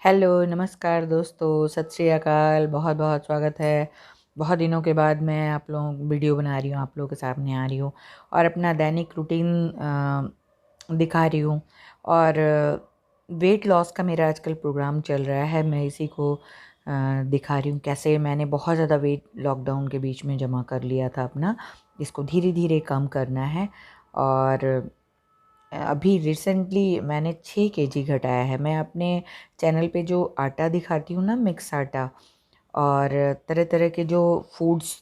Hello, नमस्कार दोस्तों, सत श्री अकाल। बहुत-बहुत स्वागत है। बहुत दिनों के बाद मैं आप लोगों वीडियो बना रही हूँ, आप लोगों के सामने आ रही हूँ और अपना दैनिक रूटीन दिखा रही हूँ। और वेट लॉस का मेरा आजकल प्रोग्राम चल रहा है। मैं इसी को दिखा रही हूँ कैसे मैंने बहुत ज़्यादा वेट लॉकडाउन के बीच में जमा कर लिया था अपना। इसको धीरे-धीरे कम करना है और अभी रिसेंटली मैंने 6 केजी घटाया है। मैं अपने चैनल पे जो आटा दिखाती हूँ ना, मिक्स आटा, और तरह-तरह के जो फूड्स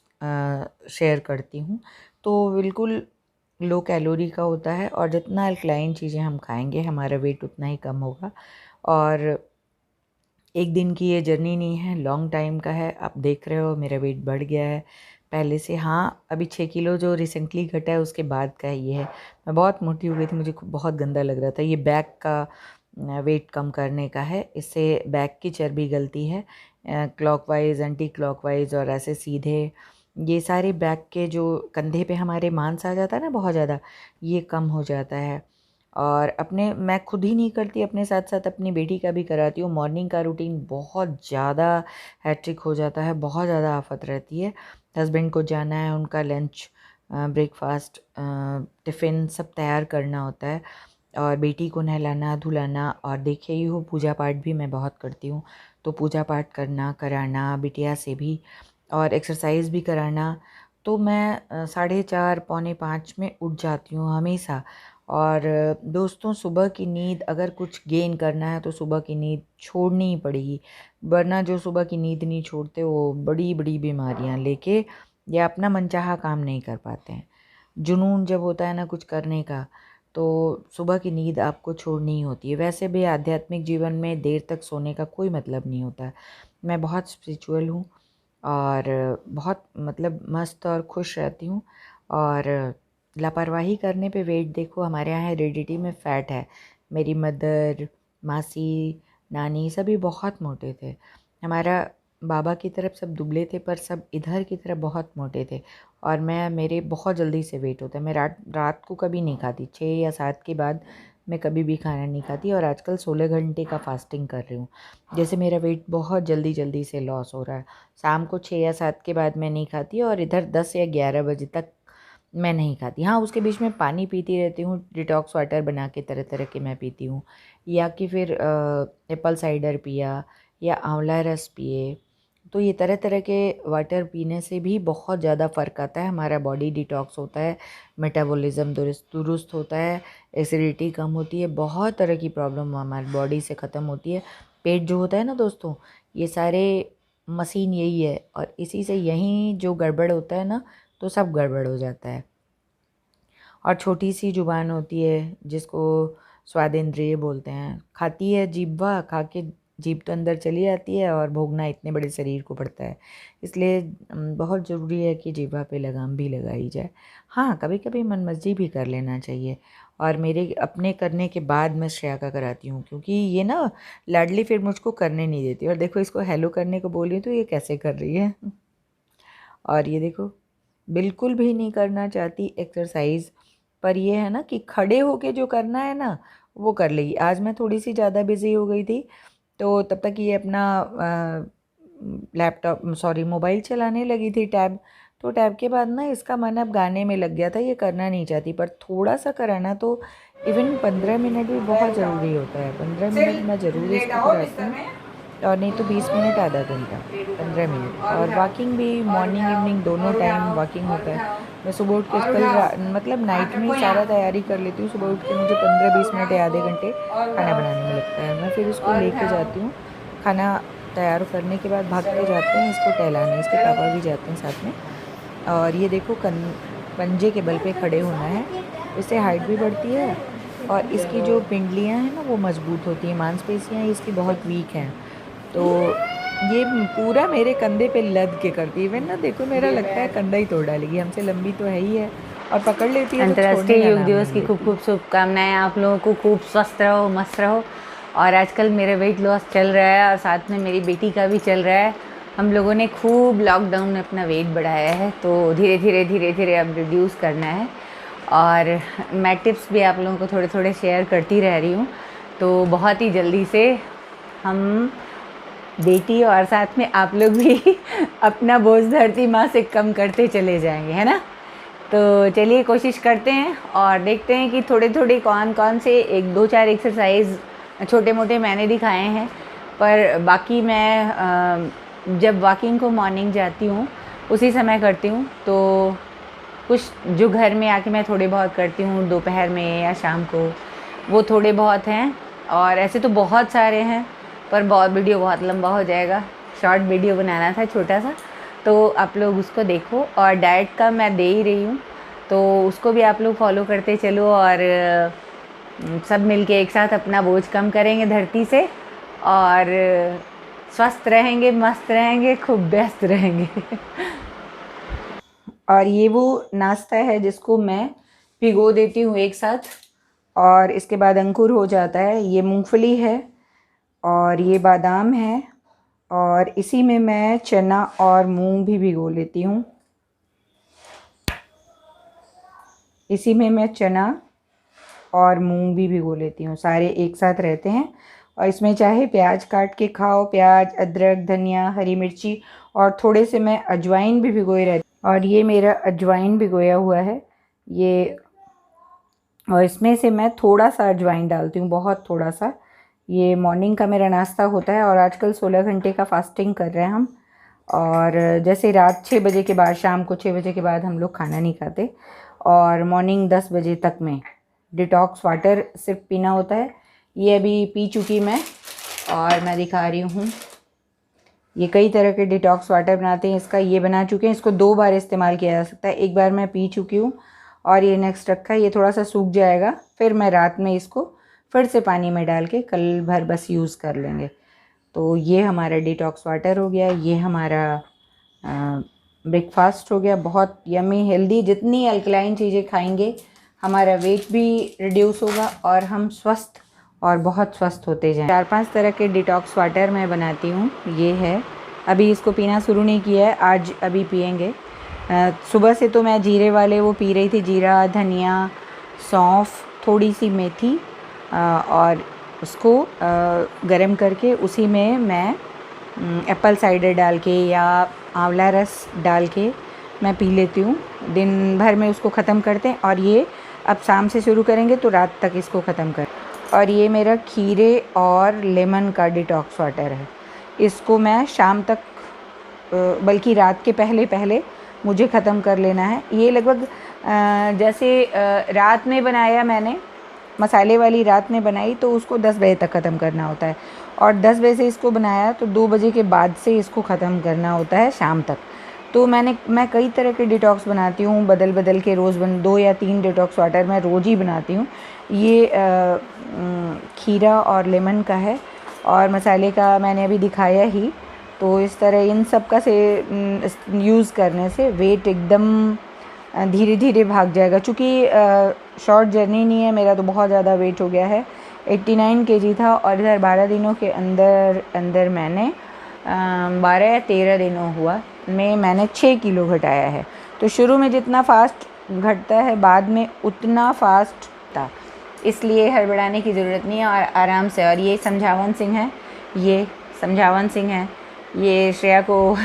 शेयर करती हूँ, तो बिल्कुल लो कैलोरी का होता है और जितना अल्कलाइन चीज़ें हम खाएँगे हमारा वेट उतना ही कम होगा। और एक दिन की ये जर्नी नहीं है, लॉन्ग टाइम का है। आप देख रहे हो मेरा वेट बढ़ गया है पहले से। हाँ, अभी 6 किलो जो रिसेंटली घटा है उसके बाद का ये है। मैं बहुत मोटी हो गई थी, मुझे बहुत गंदा लग रहा था। ये बैक का वेट कम करने का है। इससे बैक की चर्बी गलती है क्लॉकवाइज़, एंटी क्लॉकवाइज़ और ऐसे सीधे। ये सारे बैक के जो कंधे पे हमारे मांस आ जाता है ना बहुत ज़्यादा, ये कम हो जाता है। और अपने मैं खुद ही नहीं करती, अपने साथ साथ अपनी बेटी का भी कराती हूँ। मॉर्निंग का रूटीन बहुत ज़्यादा हैट्रिक हो जाता है, बहुत ज़्यादा आफत रहती है। हस्बैंड को जाना है, उनका लंच, ब्रेकफास्ट, टिफ़िन सब तैयार करना होता है और बेटी को नहलाना धुलाना। और देखिए ही हो, पूजा पाठ भी मैं बहुत करती हूँ, तो पूजा पाठ करना कराना बिटिया से भी और एक्सरसाइज भी कराना। तो मैं 4:30 पौने 5 में उठ जाती हूँ हमेशा। और दोस्तों, सुबह की नींद अगर कुछ गेन करना है तो सुबह की नींद छोड़नी ही पड़ेगी, वरना जो सुबह की नींद नहीं छोड़ते वो बड़ी बड़ी बीमारियां लेके या अपना मनचाहा काम नहीं कर पाते हैं। जुनून जब होता है ना कुछ करने का, तो सुबह की नींद आपको छोड़नी ही होती है। वैसे भी आध्यात्मिक जीवन में देर तक सोने का कोई मतलब नहीं होता है। मैं बहुत स्पिरिचुअल हूँ और बहुत मतलब मस्त और खुश रहती हूँ। और लापरवाही करने पे वेट देखो, हमारे यहाँ हेरिडिटी में फ़ैट है। मेरी मदर, मासी, नानी सभी बहुत मोटे थे। हमारा बाबा की तरफ सब दुबले थे पर सब इधर की तरफ बहुत मोटे थे। और मेरे बहुत जल्दी से वेट होता है। मैं रात रात को कभी नहीं खाती, 6 या 7 के बाद मैं कभी भी खाना नहीं खाती। और आजकल 16 घंटे का फास्टिंग कर रही हूँ, जैसे मेरा वेट बहुत जल्दी जल्दी से लॉस हो रहा है। शाम को 6 या 7 के बाद मैं नहीं खाती और इधर 10 या 11 बजे तक मैं नहीं खाती। हाँ, उसके बीच में पानी पीती रहती हूँ, डिटॉक्स वाटर बना के तरह तरह के मैं पीती हूँ, या कि फिर एप्पल साइडर पिया या आंवला रस पिए। तो ये तरह तरह के वाटर पीने से भी बहुत ज़्यादा फ़र्क आता है। हमारा बॉडी डिटॉक्स होता है, मेटाबॉलिज्म दुरुस्त दुरुस्त होता है, एसिडिटी कम होती है, बहुत तरह की प्रॉब्लम हमारी बॉडी से ख़त्म होती है। पेट जो होता है ना दोस्तों, ये सारे मशीन यही है और इसी से यहीं जो गड़बड़ होता है ना, तो सब गड़बड़ हो जाता है। और छोटी सी जुबान होती है जिसको स्वाद इंद्रिय बोलते हैं, खाती है जिह्वा, खा के जीभ तो अंदर चली जाती है और भोगना इतने बड़े शरीर को पड़ता है। इसलिए बहुत ज़रूरी है कि जिह्वा पे लगाम भी लगाई जाए। हाँ, कभी कभी मनमर्जी भी कर लेना चाहिए। और मेरे अपने करने के बाद मैं श्रेया का कराती हूँ, क्योंकि ये ना लाडली फिर मुझको करने नहीं देती। और देखो, इसको हेलो करने को बोली हूँ तो ये कैसे कर रही है। और ये देखो, बिल्कुल भी नहीं करना चाहती एक्सरसाइज। पर ये है ना कि खड़े होके जो करना है ना वो कर लेगी। आज मैं थोड़ी सी ज़्यादा बिजी हो गई थी, तो तब तक ये अपना लैपटॉप सॉरी मोबाइल चलाने लगी थी, टैब। तो टैब के बाद ना इसका मन अब गाने में लग गया था। ये करना नहीं चाहती, पर थोड़ा सा कराना तो इवन 15 मिनट भी बहुत ज़रूरी होता है। 15 मिनट मैं ज़रूर लेट इसको आओ कराती बिस्तर हूँ, में। और नहीं तो 20 मिनट, आधा घंटा, 15 मिनट। और और उठाओ वॉकिंग भी और मॉर्निंग उठाओ इवनिंग दोनों और टाइम उठाओ वॉकिंग और होता है। उठाओ मैं सुबह उठ के और कल उठाओ। मतलब नाइट आके में को ही सारा यहाँ तैयारी कर लेती हूँ। सुबह उठ के मुझे 20 मिनट या आधे घंटे और खाना उठाओ बनाने में लगता है। मैं फिर इसको और लेके उठाओ। जाती हूँ। खाना तैयार करने के बाद भाग चलो के जाते हैं इसको टहलाने, इसके चलो। पापा भी जाते हैं साथ में। और ये देखो, पंजे के बल पे खड़े होना है, इससे हाइट भी बढ़ती है और इसकी चलो जो पिंडलियां हैं ना वो मजबूत होती हैं। मांसपेशियां इसकी बहुत वीक हैं, तो ये पूरा मेरे कंधे पे लद के करती है। इवन ना देखो, मेरा ये लगता है बैग। कंधा ही तोड़ डालेगी, हमसे लंबी तो है ही है। और पकड़ लेती है तो छोड़ने अंतर्राष्ट्रीय का योग नाम दिवस नहीं की खूब लेती। खूब शुभकामनाएं। आप लोगों को खूब स्वस्थ रहो, मस्त रहो। और आजकल मेरा वेट लॉस चल रहा है और साथ में मेरी बेटी का भी चल रहा है। हम लोगों ने खूब लॉकडाउन में अपना वेट बढ़ाया है, तो धीरे धीरे धीरे धीरे अब रिड्यूस करना है। और मैं टिप्स भी आप लोगों को थोड़े थोड़े शेयर करती रह रही हूँ, तो बहुत ही जल्दी से हम बेटी और साथ में आप लोग भी अपना बोझ धरती माँ से कम करते चले जाएंगे, है ना। तो चलिए कोशिश करते हैं और देखते हैं कि थोड़े थोड़े कौन कौन से 1-2-4 एक्सरसाइज छोटे मोटे मैंने दिखाए हैं, पर बाकी मैं जब वॉकिंग को मॉर्निंग जाती हूँ उसी समय करती हूँ। तो कुछ जो घर में आके मैं थोड़े बहुत करती हूँ दोपहर में या शाम को, वो थोड़े बहुत हैं। और ऐसे तो बहुत सारे हैं, पर बहुत वीडियो बहुत लंबा हो जाएगा। शॉर्ट वीडियो बनाना था छोटा सा, तो आप लोग उसको देखो। और डाइट का मैं दे ही रही हूँ, तो उसको भी आप लोग फॉलो करते चलो और सब मिलके एक साथ अपना बोझ कम करेंगे धरती से और स्वस्थ रहेंगे, मस्त रहेंगे, खूब व्यस्त रहेंगे। और ये वो नाश्ता है जिसको मैं भिगो देती हूँ एक साथ, और इसके बाद अंकुर हो जाता है। ये मूंगफली है और ये बादाम है, और इसी में मैं चना और मूंग भी भिगो लेती हूँ। इसी में मैं चना और मूंग भी भिगो लेती हूँ, सारे एक साथ रहते हैं। और इसमें चाहे प्याज काट के खाओ, प्याज, अदरक, धनिया, हरी मिर्ची, और थोड़े से मैं अजवाइन भी भिगोए रहती। और ये मेरा अजवाइन भिगोया हुआ है ये, और इसमें से मैं थोड़ा सा अजवाइन डालती हूँ, बहुत थोड़ा सा। ये मॉर्निंग का मेरा नाश्ता होता है, और आजकल 16 घंटे का फास्टिंग कर रहे हैं हम। और जैसे रात 6 बजे के बाद, शाम को 6 बजे के बाद हम लोग खाना नहीं खाते, और मॉर्निंग 10 बजे तक में डिटॉक्स वाटर सिर्फ पीना होता है। ये अभी पी चुकी मैं, और मैं दिखा रही हूँ। ये कई तरह के डिटॉक्स वाटर बनाते हैं, इसका ये बना चुके हैं। इसको 2 बार इस्तेमाल किया जा सकता है। एक बार मैं पी चुकी हूँ, और ये नेक्स्ट रखा है। ये थोड़ा सा सूख जाएगा, फिर मैं रात में इसको फिर से पानी में डाल के कल भर बस यूज़ कर लेंगे। तो ये हमारा डिटॉक्स वाटर हो गया, ये हमारा ब्रेकफास्ट हो गया। बहुत यमी हेल्दी। जितनी अल्कलाइन चीज़ें खाएंगे हमारा वेट भी रिड्यूस होगा, और हम स्वस्थ और बहुत स्वस्थ होते जाएं। 4-5 तरह के डिटॉक्स वाटर मैं बनाती हूँ। ये है, अभी इसको पीना शुरू नहीं किया है, आज अभी पियेंगे। सुबह से तो मैं जीरे वाले वो पी रही थी, जीरा, धनिया, सौंफ, थोड़ी सी मेथी, और उसको गरम करके उसी में मैं एप्पल साइडर डाल के या आंवला रस डाल के मैं पी लेती हूँ। दिन भर में उसको ख़त्म करते हैं, और ये अब शाम से शुरू करेंगे तो रात तक इसको ख़त्म कर। और ये मेरा खीरे और लेमन का डिटॉक्स वाटर है। इसको मैं शाम तक, बल्कि रात के पहले पहले मुझे ख़त्म कर लेना है। ये लगभग जैसे रात में बनाया मैंने, मसाले वाली रात में बनाई, तो उसको 10 बजे तक ख़त्म करना होता है। और 10 बजे से इसको बनाया तो 2 बजे के बाद से इसको ख़त्म करना होता है शाम तक। तो मैं कई तरह के डिटॉक्स बनाती हूँ, बदल बदल के रोज़ 2 या 3 डिटॉक्स वाटर मैं रोज़ ही बनाती हूँ। ये खीरा और लेमन का है, और मसाले का मैंने अभी दिखाया ही। तो इस तरह इन सब का से यूज़ करने से वेट एकदम धीरे धीरे भाग जाएगा। चूँकि शॉर्ट जर्नी नहीं है, मेरा तो बहुत ज़्यादा वेट हो गया है। 89 kg था, और इधर 12 दिनों के अंदर मैंने 12 या 13 दिनों हुआ में मैंने 6 किलो घटाया है। तो शुरू में जितना फास्ट घटता है, बाद में उतना फास्ट था। इसलिए हड़बड़ाने की ज़रूरत नहीं है, और आराम से। और ये समझावन सिंह है, ये समझावन सिंह है, ये श्रेया को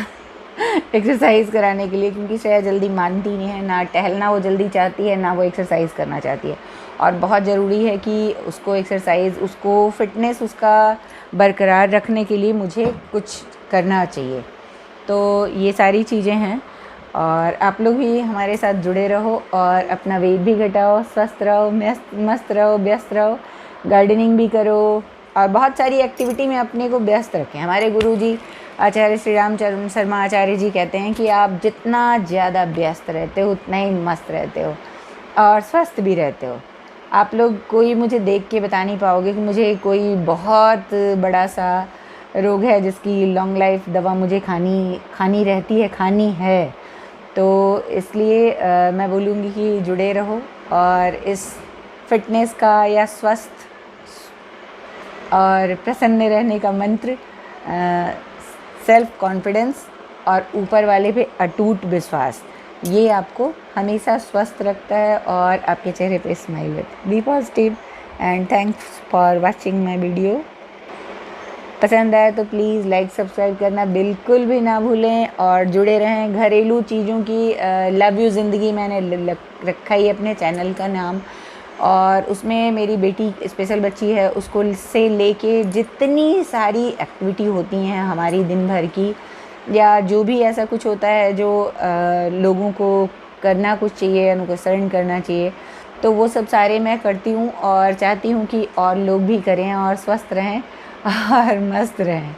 एक्सरसाइज कराने के लिए, क्योंकि श्रेया जल्दी मानती नहीं है, ना टहलना वो जल्दी चाहती है, ना वो एक्सरसाइज करना चाहती है। और बहुत ज़रूरी है कि उसको एक्सरसाइज, उसको फिटनेस उसका बरकरार रखने के लिए मुझे कुछ करना चाहिए। तो ये सारी चीज़ें हैं, और आप लोग भी हमारे साथ जुड़े रहो और अपना वेट भी घटाओ, स्वस्थ रहो, मस्त रहो, व्यस्त रहो, गार्डनिंग भी करो, और बहुत सारी एक्टिविटी में अपने को व्यस्त रखें। हमारे गुरुजी आचार्य श्री रामचरण शर्मा आचार्य जी कहते हैं कि आप जितना ज़्यादा व्यस्त रहते हो उतना ही मस्त रहते हो और स्वस्थ भी रहते हो। आप लोग कोई मुझे देख के बता नहीं पाओगे कि मुझे कोई बहुत बड़ा सा रोग है जिसकी लॉन्ग लाइफ दवा मुझे खानी है। तो इसलिए मैं बोलूँगी कि जुड़े रहो, और इस फिटनेस का या स्वस्थ और प्रसन्न रहने का मंत्र सेल्फ कॉन्फिडेंस और ऊपर वाले पे अटूट विश्वास, ये आपको हमेशा स्वस्थ रखता है और आपके चेहरे पे स्माइल रहती है। Be positive and thanks for watching my video. पसंद आए तो प्लीज़ लाइक सब्सक्राइब करना बिल्कुल भी ना भूलें और जुड़े रहें। घरेलू चीज़ों की लव यू ज़िंदगी मैंने रखा ही अपने चैनल का नाम, और उसमें मेरी बेटी स्पेशल बच्ची है, उसको से लेके जितनी सारी एक्टिविटी होती हैं हमारी दिन भर की, या जो भी ऐसा कुछ होता है जो लोगों को करना कुछ चाहिए, अनुसरण करना चाहिए, तो वो सब सारे मैं करती हूँ और चाहती हूँ कि और लोग भी करें और स्वस्थ रहें और मस्त रहें।